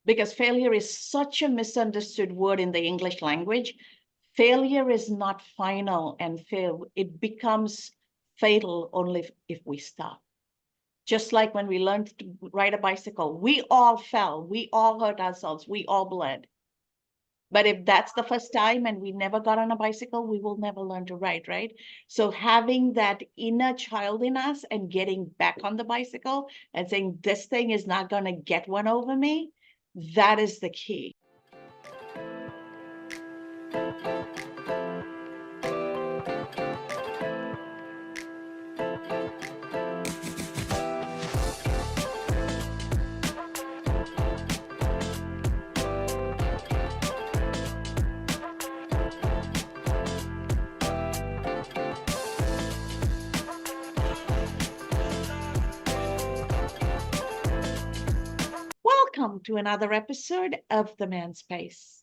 because failure is such a misunderstood word in the English language. Failure is not final and fail. It becomes fatal only if we stop. Just like when we learned to ride a bicycle, we all fell, we all hurt ourselves, we all bled. But if that's the first time and we never got on a bicycle, we will never learn to ride, right? So having that inner child in us and getting back on the bicycle and saying, this thing is not going to get one over me, that is the key. Welcome to another episode of The Man Space.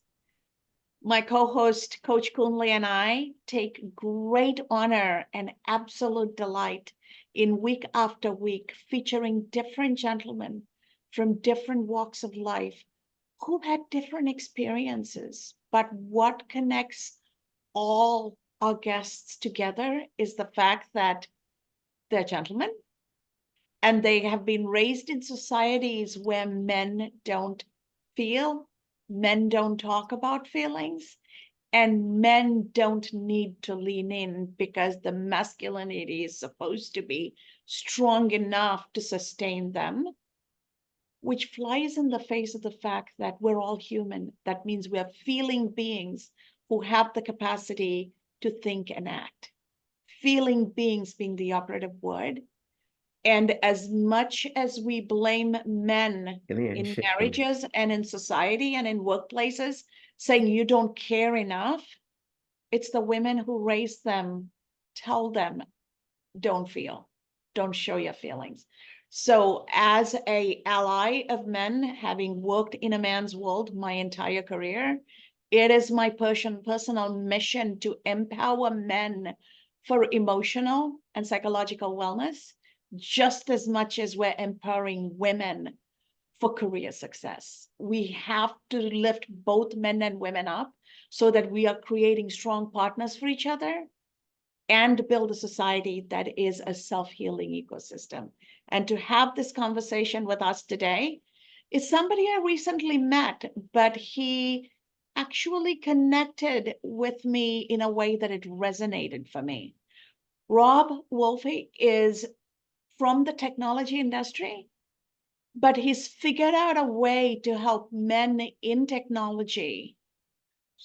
My co-host, Coach Kunle, and I take great honor and absolute delight in week after week featuring different gentlemen from different walks of life who had different experiences. But what connects all our guests together is the fact that they're gentlemen, and they have been raised in societies where men don't feel, men don't talk about feelings, and men don't need to lean in because the masculinity is supposed to be strong enough to sustain them, which flies in the face of the fact that we're all human. That means we are feeling beings who have the capacity to think and act. Feeling beings being the operative word. And as much as we blame men in marriages and in society and in workplaces, saying you don't care enough, it's the women who raise them, tell them, don't feel, don't show your feelings. So as an ally of men, having worked in a man's world my entire career, it is my personal mission to empower men for emotional and psychological wellness, just as much as we're empowering women for career success. We have to lift both men and women up so that we are creating strong partners for each other and build a society that is a self-healing ecosystem. And to have this conversation with us today is somebody I recently met, but he actually connected with me in a way that it resonated for me. Rob Wolfe is from the technology industry, but he's figured out a way to help men in technology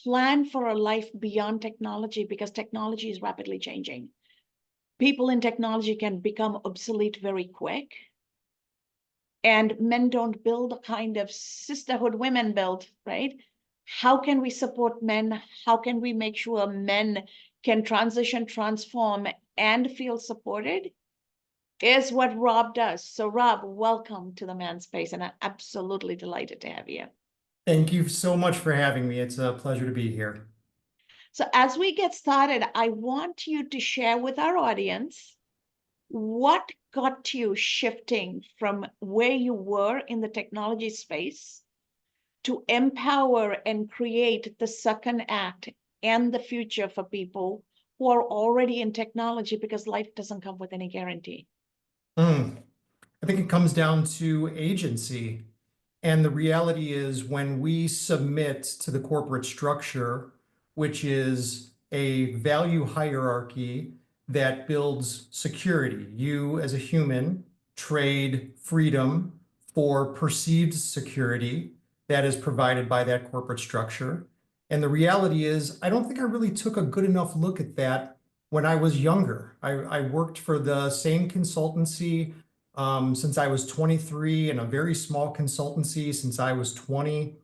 plan for a life beyond technology, because technology is rapidly changing. People in technology can become obsolete very quick. And men don't build the kind of sisterhood women build, right? How can we support men? How can we make sure men can transition, transform, and feel supported? Is what Rob does. So Rob, welcome to the Man Space, and I'm absolutely delighted to have you. Thank you so much for having me. It's a pleasure to be here. So as we get started, I want you to share with our audience what got you shifting from where you were in the technology space to empower and create the second act and the future for people who are already in technology, because life doesn't come with any guarantee. I think it comes down to agency. And the reality is when we submit to the corporate structure, which is a value hierarchy that builds security, you as a human trade freedom for perceived security that is provided by that corporate structure. And the reality is, I don't think I really took a good enough look at that when I was younger. I worked for the same consultancy since I was 23, and a very small consultancy since I was 20.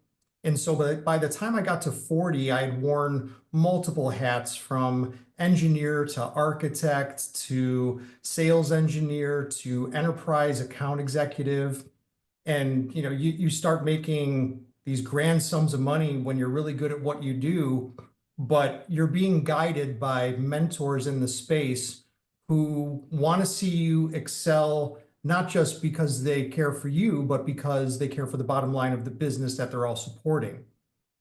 And so by the time I got to 40, I had worn multiple hats, from engineer to architect to sales engineer to enterprise account executive. And you start making these grand sums of money when you're really good at what you do, but you're being guided by mentors in the space who want to see you excel not just because they care for you, but because they care for the bottom line of the business that they're all supporting.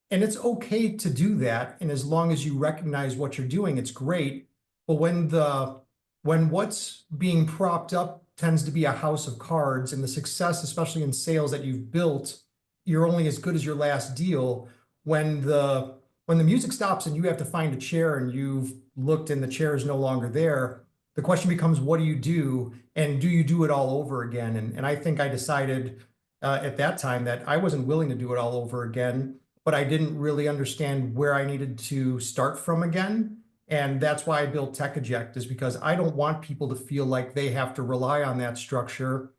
And it's okay to do that. And as long as you recognize what you're doing, it's great. But when what's being propped up tends to be a house of cards, and the success, especially in sales that you've built, you're only as good as your last deal. When the music stops and you have to find a chair and you've looked and the chair is no longer there, the question becomes, what do you do? And do you do it all over again? And I think I decided at that time that I wasn't willing to do it all over again, but I didn't really understand where I needed to start from again. And that's why I built TechEject, is because I don't want people to feel like they have to rely on that structure.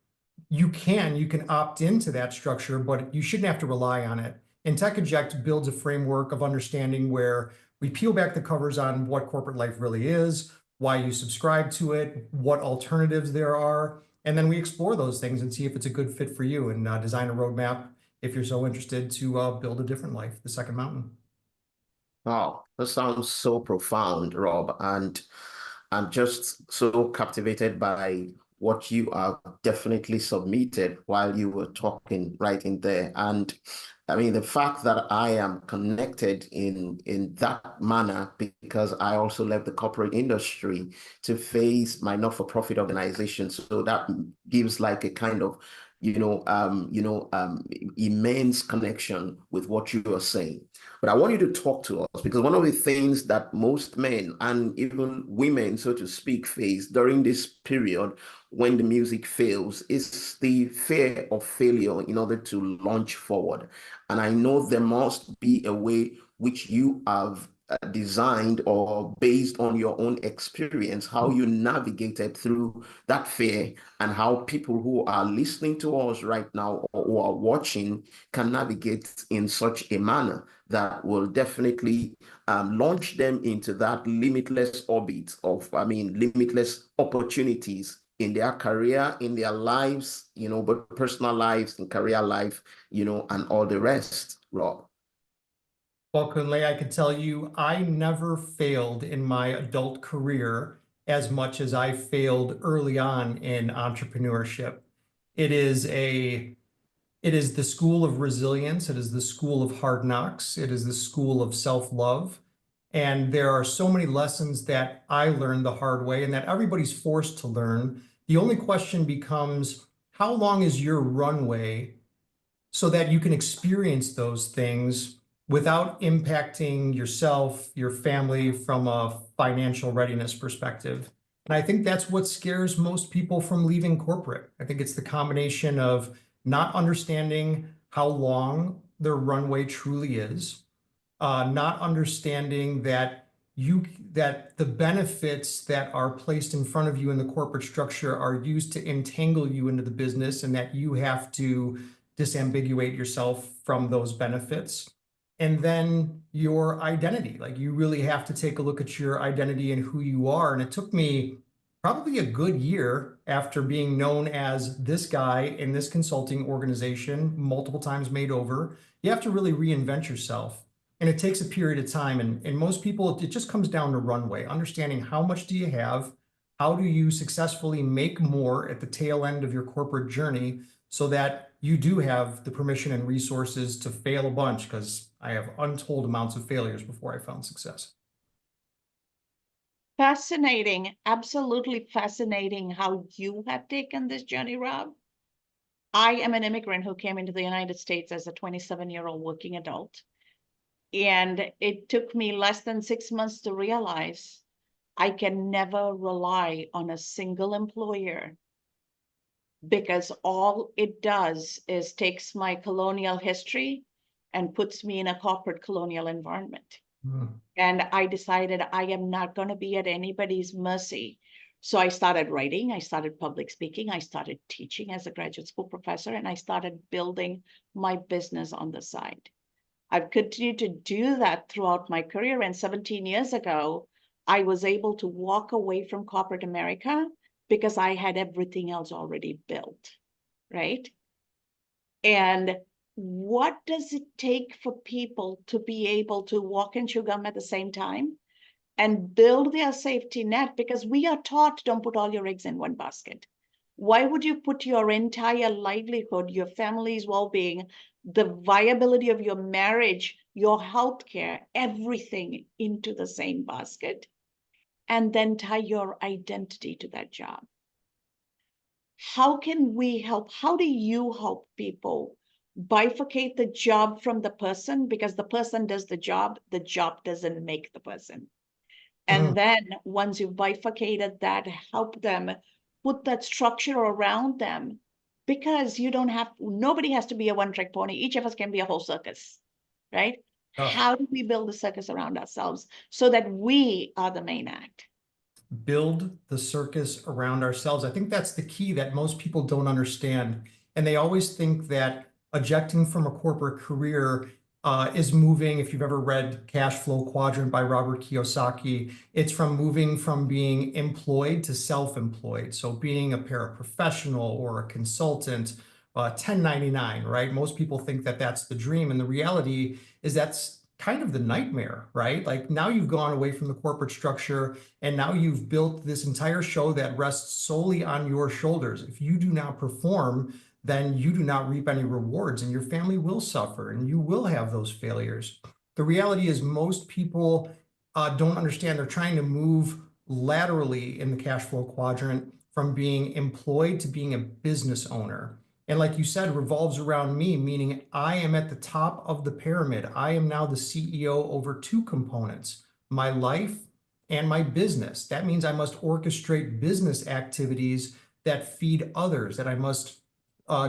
You can opt into that structure, but you shouldn't have to rely on it. And TechEject builds a framework of understanding where we peel back the covers on what corporate life really is, why you subscribe to it, what alternatives there are, and then we explore those things and see if it's a good fit for you, and design a roadmap if you're so interested to build a different life, the second mountain. Wow, that sounds so profound, Rob. And I'm just so captivated by what you have definitely submitted while you were talking right in there. And I mean, the fact that I am connected in that manner, because I also left the corporate industry to face my not-for-profit organization. So that gives like a kind of, immense connection with what you are saying. But I want you to talk to us, because one of the things that most men and even women, so to speak, face during this period when the music fails is the fear of failure in order to launch forward. And I know there must be a way which you have designed, or based on your own experience, how you navigated through that fear, and how people who are listening to us right now or who are watching can navigate in such a manner that will definitely launch them into that limitless orbit of, limitless opportunities in their career, in their lives, but personal lives and career life, and all the rest, Rob. Well, Kunle, I can tell you, I never failed in my adult career as much as I failed early on in entrepreneurship. It is the school of resilience. It is the school of hard knocks. It is the school of self-love. And there are so many lessons that I learned the hard way and that everybody's forced to learn. The only question becomes, how long is your runway so that you can experience those things without impacting yourself, your family from a financial readiness perspective? And I think that's what scares most people from leaving corporate. I think it's the combination of not understanding how long their runway truly is, not understanding that the benefits that are placed in front of you in the corporate structure are used to entangle you into the business, and that you have to disambiguate yourself from those benefits. And then your identity, like you really have to take a look at your identity and who you are. And it took me probably a good year, after being known as this guy in this consulting organization, multiple times made over. You have to really reinvent yourself. And it takes a period of time. And most people, it just comes down to runway, understanding how much do you have? How do you successfully make more at the tail end of your corporate journey, so that you do have the permission and resources to fail a bunch, because I have untold amounts of failures before I found success. Fascinating, absolutely fascinating how you have taken this journey, Rob. I am an immigrant who came into the United States as a 27-year-old working adult. And it took me less than 6 months to realize I can never rely on a single employer, because all it does is takes my colonial history and puts me in a corporate colonial environment. And I decided I am not going to be at anybody's mercy. So I started writing, I started public speaking, I started teaching as a graduate school professor, and I started building my business on the side. I've continued to do that throughout my career. And 17 years ago, I was able to walk away from corporate America because I had everything else already built, right? And what does it take for people to be able to walk and chew gum at the same time and build their safety net? Because we are taught, don't put all your eggs in one basket. Why would you put your entire livelihood, your family's well-being, the viability of your marriage, your healthcare, everything into the same basket, and then tie your identity to that job? How can we help? How do you help people bifurcate the job from the person? Because the person does the job doesn't make the person. And then once you've bifurcated that, help them put that structure around them, because nobody has to be a one-trick pony. Each of us can be a whole circus, right? Oh. How do we build a circus around ourselves so that we are the main act? Build the circus around ourselves. I think that's the key that most people don't understand. And they always think that ejecting from a corporate career is moving. If you've ever read Cash Flow Quadrant by Robert Kiyosaki, it's from moving from being employed to self-employed. So being a paraprofessional or a consultant, 1099, right? Most people think that that's the dream. And the reality is that's kind of the nightmare, right? Like now you've gone away from the corporate structure and now you've built this entire show that rests solely on your shoulders. If you do not perform, then you do not reap any rewards and your family will suffer and you will have those failures. The reality is most people don't understand. They're trying to move laterally in the cash flow quadrant from being employed to being a business owner. And like you said, revolves around me, meaning I am at the top of the pyramid. I am now the CEO over two components, my life and my business. That means I must orchestrate business activities that feed others, that I must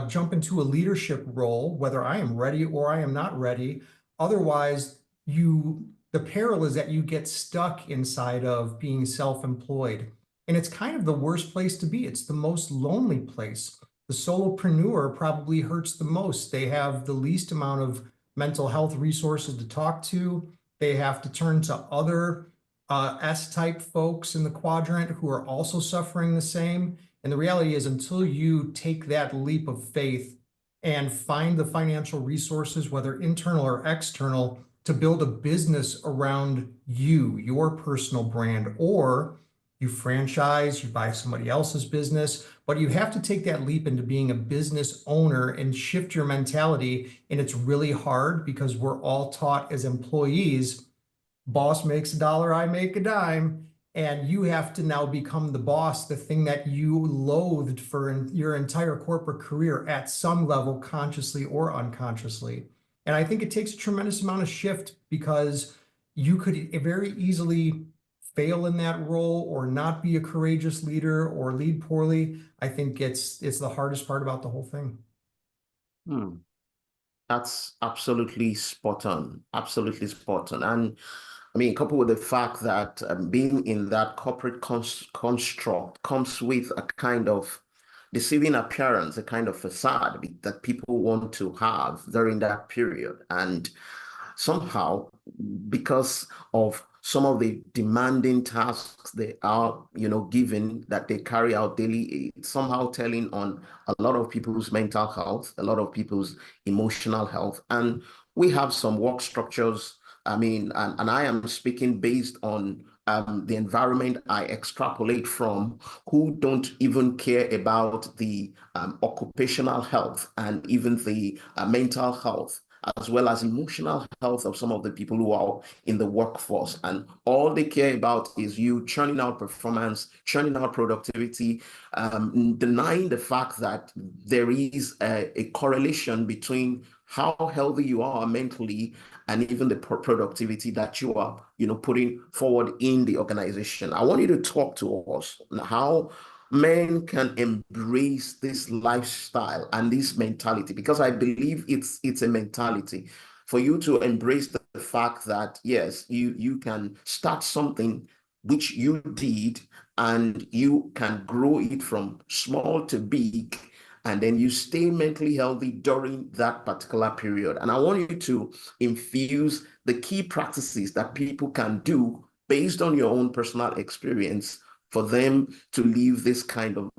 jump into a leadership role, whether I am ready or I am not ready. Otherwise, the peril is that you get stuck inside of being self-employed. And it's kind of the worst place to be. It's the most lonely place. The solopreneur probably hurts the most. They have the least amount of mental health resources to talk to. They have to turn to other S-type folks in the quadrant who are also suffering the same. And the reality is until you take that leap of faith and find the financial resources, whether internal or external, to build a business around you, your personal brand, or you franchise, you buy somebody else's business, but you have to take that leap into being a business owner and shift your mentality. And it's really hard because we're all taught as employees, boss makes a dollar, I make a dime. And you have to now become the boss, the thing that you loathed for your entire corporate career at some level, consciously or unconsciously. And I think it takes a tremendous amount of shift because you could very easily fail in that role or not be a courageous leader or lead poorly. I think it's the hardest part about the whole thing. That's absolutely spot on. Absolutely spot on. And I mean, coupled with the fact that being in that corporate construct comes with a kind of deceiving appearance, a kind of facade that people want to have during that period. And somehow, because of some of the demanding tasks they are, given that they carry out daily, it's somehow telling on a lot of people's mental health, a lot of people's emotional health. And we have some work structures. I mean, and I am speaking based on the environment I extrapolate from, who don't even care about the occupational health and even the mental health, as well as emotional health of some of the people who are in the workforce. And all they care about is you churning out performance, churning out productivity, denying the fact that there is a correlation between how healthy you are mentally and even the productivity that you are, putting forward in the organization. I want you to talk to us on how men can embrace this lifestyle and this mentality, because I believe it's a mentality for you to embrace the fact that, yes, you can start something which you did and you can grow it from small to big, and then you stay mentally healthy during that particular period. And I want you to infuse the key practices that people can do based on your own personal experience for them to live this kind of,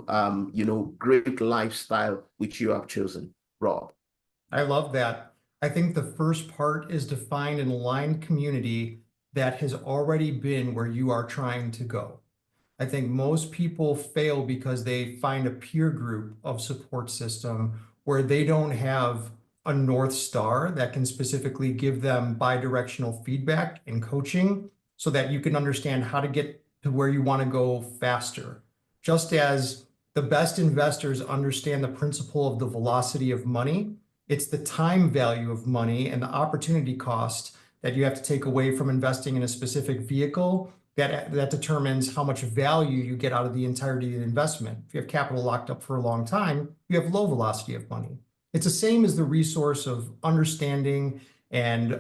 great lifestyle which you have chosen. Rob. I love that. I think the first part is to find an aligned community that has already been where you are trying to go. I think most people fail because they find a peer group of support system where they don't have a North Star that can specifically give them bi-directional feedback and coaching so that you can understand how to get to where you want to go faster. Just as the best investors understand the principle of the velocity of money, it's the time value of money and the opportunity cost that you have to take away from investing in a specific vehicle that determines how much value you get out of the entirety of the investment. If you have capital locked up for a long time, you have low velocity of money. It's the same as the resource of understanding and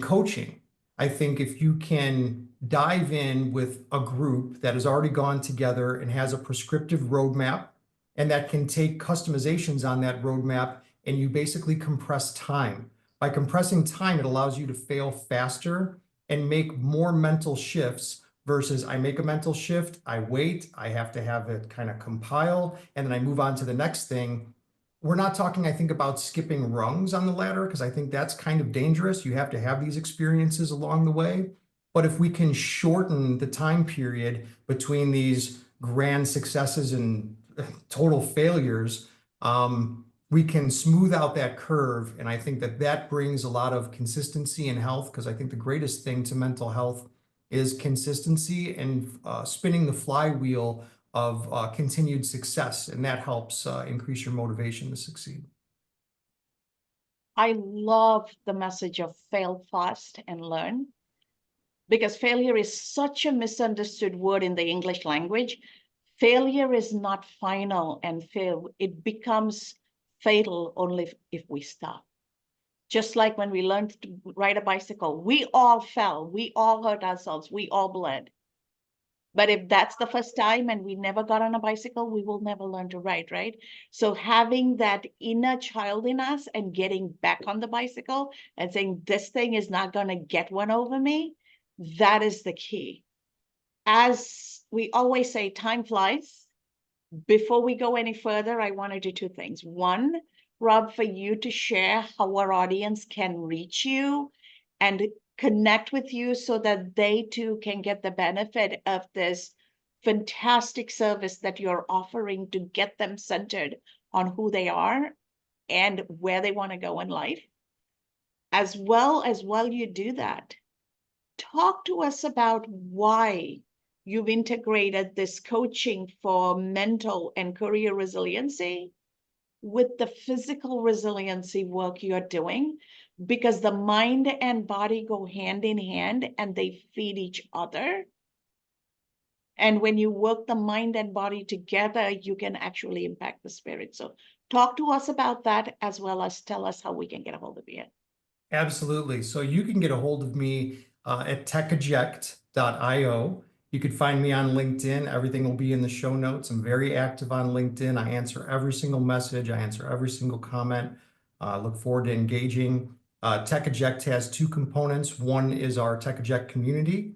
coaching. I think if you can dive in with a group that has already gone together and has a prescriptive roadmap and that can take customizations on that roadmap, and you basically compress time. By compressing time, it allows you to fail faster and make more mental shifts versus I make a mental shift, I wait, I have to have it kind of compile, and then I move on to the next thing. We're not talking, I think, about skipping rungs on the ladder, because I think that's kind of dangerous. You have to have these experiences along the way. But if we can shorten the time period between these grand successes and total failures, we can smooth out that curve. And I think that that brings a lot of consistency in health, because I think the greatest thing to mental health is consistency and spinning the flywheel of continued success. And that helps increase your motivation to succeed. I love the message of fail fast and learn, because failure is such a misunderstood word in the English language. Failure is not final and fail. It becomes fatal only if we stop. Just like when we learned to ride a bicycle, we all fell, we all hurt ourselves, we all bled. But if that's the first time and we never got on a bicycle, we will never learn to ride, right? So having that inner child in us and getting back on the bicycle and saying, this thing is not going to get one over me, that is the key. As we always say, time flies. Before we go any further, I want to do two things. One, Rob, for you to share how our audience can reach you and connect with you so that they too can get the benefit of this fantastic service that you're offering to get them centered on who they are and where they want to go in life. As well as while you do that, talk to us about why you've integrated this coaching for mental and career resiliency with the physical resiliency work you're doing, because the mind and body go hand in hand and they feed each other. And when you work the mind and body together, you can actually impact the spirit. So talk to us about that, as well as tell us how we can get a hold of you. Absolutely. So you can get a hold of me at techeject.io. You could find me on LinkedIn. Everything will be in the show notes. I'm very active on LinkedIn. I answer every single message. I answer every single comment. Look forward to engaging. TechEject has two components. One is our TechEject community,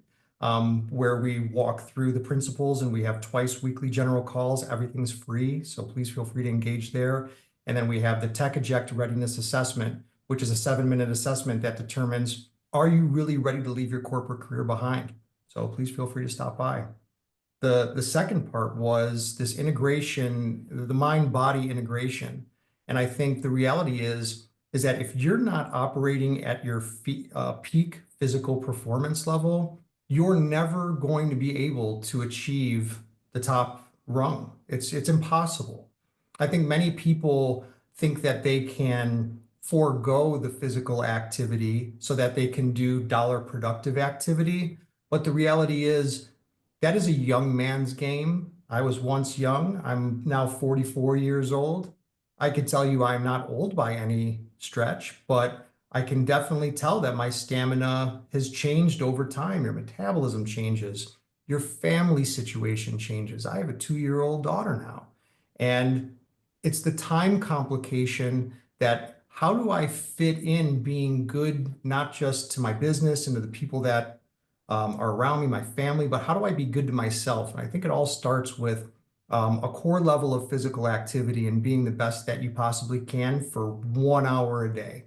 where we walk through the principles, and we have twice weekly general calls. Everything's free, so please feel free to engage there. And then we have the TechEject Readiness Assessment, which is a 7-minute assessment that determines, are you really ready to leave your corporate career behind? So please feel free to stop by. The second part was this integration, the mind-body integration. And I think the reality is that if you're not operating at your peak physical performance level, you're never going to be able to achieve the top rung. It's impossible. I think many people think that they can forego the physical activity so that they can do dollar productive activity. But the reality is that is a young man's game. I was once young. I'm now 44 years old. I could tell you I'm not old by any stretch, but I can definitely tell that my stamina has changed over time. Your metabolism changes. Your family situation changes. I have a 2-year-old daughter now. And it's the time complication that how do I fit in being good, not just to my business and to the people that are around me, my family, but how do I be good to myself? And I think it all starts with a core level of physical activity and being the best that you possibly can for 1 hour a day.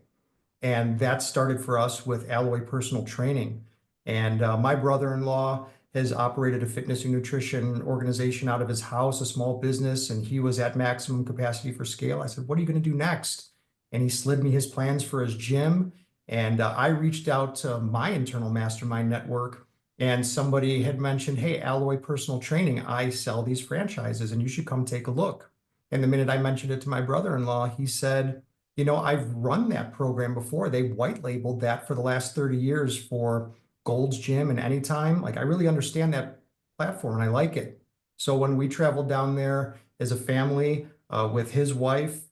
And that started for us with Alloy Personal Training. And my brother-in-law has operated a fitness and nutrition organization out of his house, a small business, and he was at maximum capacity for scale. I said, what are you going to do next? And he slid me his plans for his gym. And I reached out to my internal mastermind network, and somebody had mentioned, hey, Alloy Personal Training, I sell these franchises and you should come take a look. And the minute I mentioned it to my brother-in-law, he said, you know, I've run that program before. They white labeled that for the last 30 years for Gold's Gym and Anytime. Like, I really understand that platform and I like it. So when we traveled down there as a family with his wife,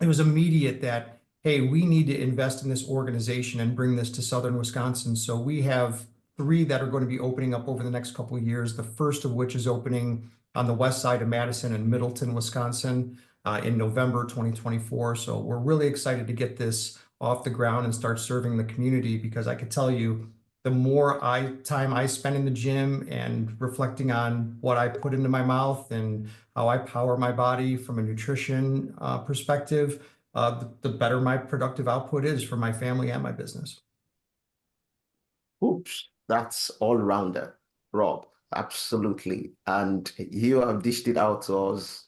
it was immediate that, hey, we need to invest in this organization and bring this to Southern Wisconsin. So we have 3 that are going to be opening up over the next couple of years. The first of which is opening on the west side of Madison and Middleton, Wisconsin, in November 2024. So we're really excited to get this off the ground and start serving the community, because I could tell you, the more time I spend in the gym and reflecting on what I put into my mouth and how I power my body from a nutrition perspective, the better my productive output is for my family and my business. Oops, that's all rounder, Rob. Absolutely. And you have dished it out to us,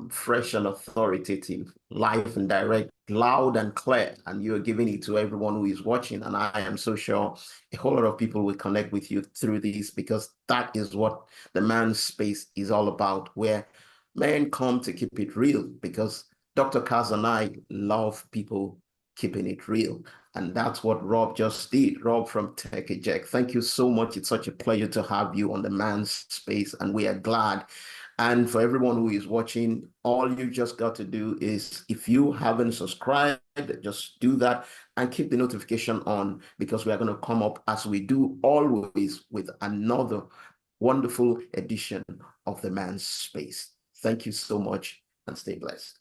fresh and authoritative, live and direct, loud and clear. And you're giving it to everyone who is watching. And I am so sure a whole lot of people will connect with you through this, because that is what the man's space is all about, where men come to keep it real, because Dr. Kas and I love people keeping it real. And that's what Rob just did. Rob from TechEject, thank you so much. It's such a pleasure to have you on the man's space, and we are glad. And for everyone who is watching, all you just got to do is, if you haven't subscribed, just do that and keep the notification on, because we are going to come up, as we do always, with another wonderful edition of the man's space. Thank you so much, and stay blessed.